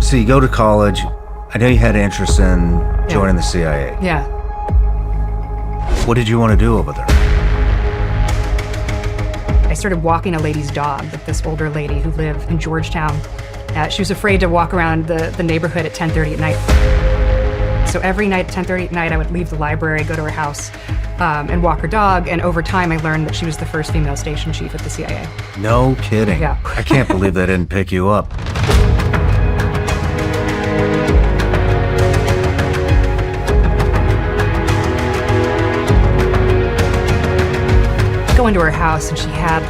So you go to college. I know you had interest in joining the CIA. Yeah. What did you want to do over there? I started walking a lady's dog, like this older lady who lived in Georgetown. She was afraid to walk around the neighborhood at 10:30 at night. So every night at 10:30 at night, I would leave the library, go to her house, and walk her dog. And over time, I learned that she was the first female station chief at the CIA. No kidding. Yeah. I can't believe they didn't pick you up. Go into her house and she had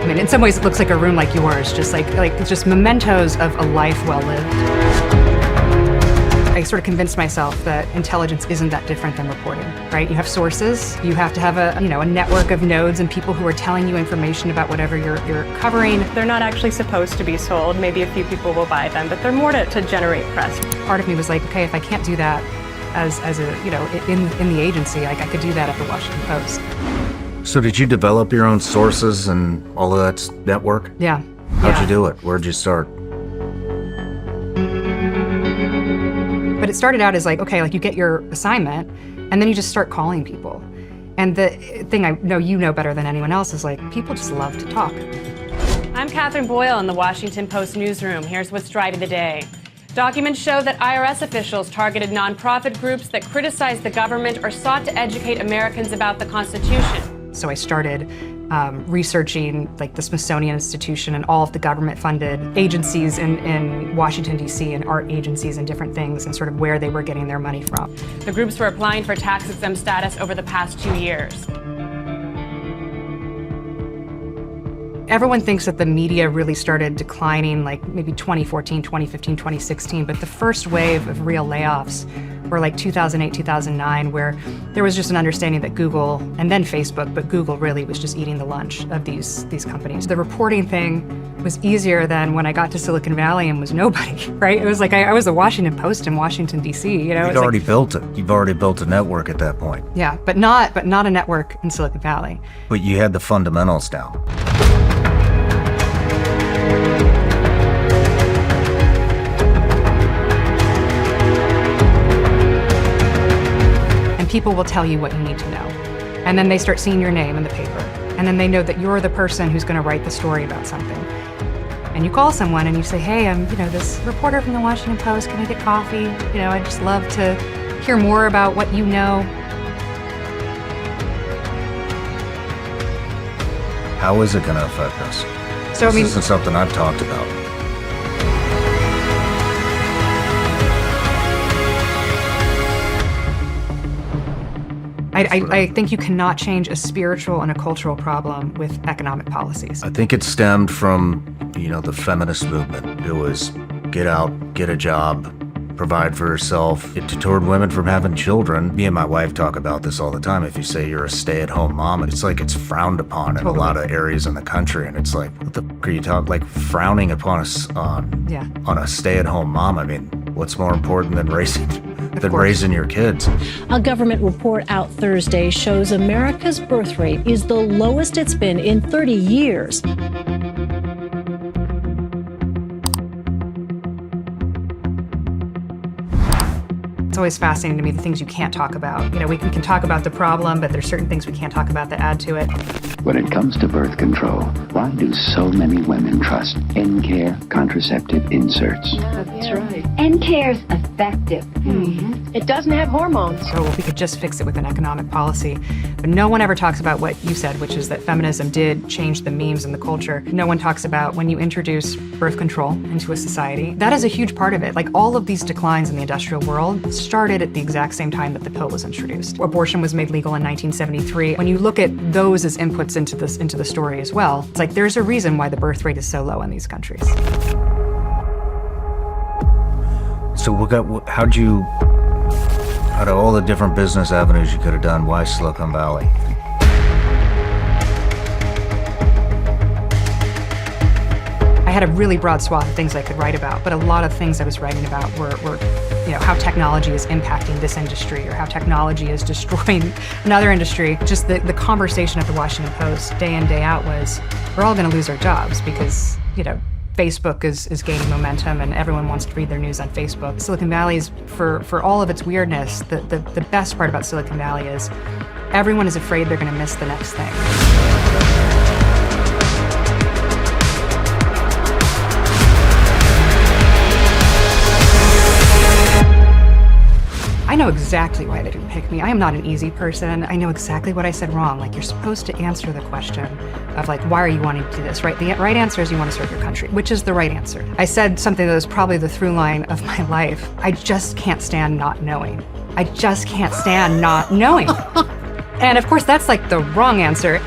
in some ways it looks like a room like yours, just like just mementos of a life well lived. I sort of convinced myself that intelligence isn't that different than reporting, right? You have sources, you have to have a network of nodes and people who are telling you information about whatever you're covering. They're not actually supposed to be sold. Maybe a few people will buy them, but they're more to generate press. Part of me was like, okay, if I can't do that as a, in the agency, I could do that at the Washington Post. So did you develop your own sources and all of that network? Yeah. How'd you do it? Where'd you start? But it started out as you get your assignment and then you just start calling people. And the thing I know you know better than anyone else is people just love to talk. I'm Katherine Boyle in the Washington Post newsroom. Here's what's driving the day. Documents show that IRS officials targeted nonprofit groups that criticized the government or sought to educate Americans about the Constitution. So I started researching the Smithsonian Institution and all of the government-funded agencies in Washington, D.C. and art agencies and different things and sort of where they were getting their money from. The groups were applying for tax-exempt status over the past 2 years. Everyone thinks that the media really started declining maybe 2014, 2015, 2016, but the first wave of real layoffs were 2008, 2009, where there was just an understanding that Google, and then Facebook, but Google really was just eating the lunch of these companies. The reporting thing was easier than when I got to Silicon Valley and was nobody, right? It was I was the Washington Post in Washington, D.C., You'd already built it. You've already built a network at that point. Yeah, but not a network in Silicon Valley. But you had the fundamentals down. People will tell you what you need to know. And then they start seeing your name in the paper. And then they know that you're the person who's going to write the story about something. And you call someone and you say, hey, I'm this reporter from the Washington Post. Can I get coffee? I'd just love to hear more about what you know. How is it going to affect us? So, this isn't something I've talked about. I think you cannot change a spiritual and a cultural problem with economic policies. I think it stemmed from, the feminist movement. It was get out, get a job, provide for yourself. It deterred women from having children. Me and my wife talk about this all the time. If you say you're a stay-at-home mom, it's it's frowned upon in a lot of areas in the country. And it's what the f*** are you talking, frowning upon on a stay-at-home mom? I mean, what's more important than raising your kids? A government report out Thursday shows America's birth rate is the lowest it's been in 30 years. It's always fascinating to me, the things you can't talk about. We can talk about the problem, but there's certain things we can't talk about that add to it. When it comes to birth control, why do so many women trust N-Care contraceptive inserts? That's right. N-Care's effective. Mm-hmm. It doesn't have hormones. So we could just fix it with an economic policy. But no one ever talks about what you said, which is that feminism did change the memes and the culture. No one talks about when you introduce birth control into a society. That is a huge part of it. All of these declines in the industrial world started at the exact same time that the pill was introduced. Abortion was made legal in 1973. When you look at those as inputs into the story as well, it's there's a reason why the birth rate is so low in these countries. So out of all the different business avenues you could have done, why Silicon Valley? I had a really broad swath of things I could write about, but a lot of things I was writing about were how technology is impacting this industry or how technology is destroying another industry. Just the conversation at the Washington Post day in, day out was, we're all going to lose our jobs because, Facebook is gaining momentum and everyone wants to read their news on Facebook. Silicon Valley is, for all of its weirdness, the best part about Silicon Valley is everyone is afraid they're going to miss the next thing. I know exactly why they didn't pick me. I am not an easy person. I know exactly what I said wrong. Like, you're supposed to answer the question of, like, why are you wanting to do this, right? The right answer is you want to serve your country, which is the right answer. I said something that was probably the through line of my life. I just can't stand not knowing. I just can't stand not knowing. And of course, that's like the wrong answer.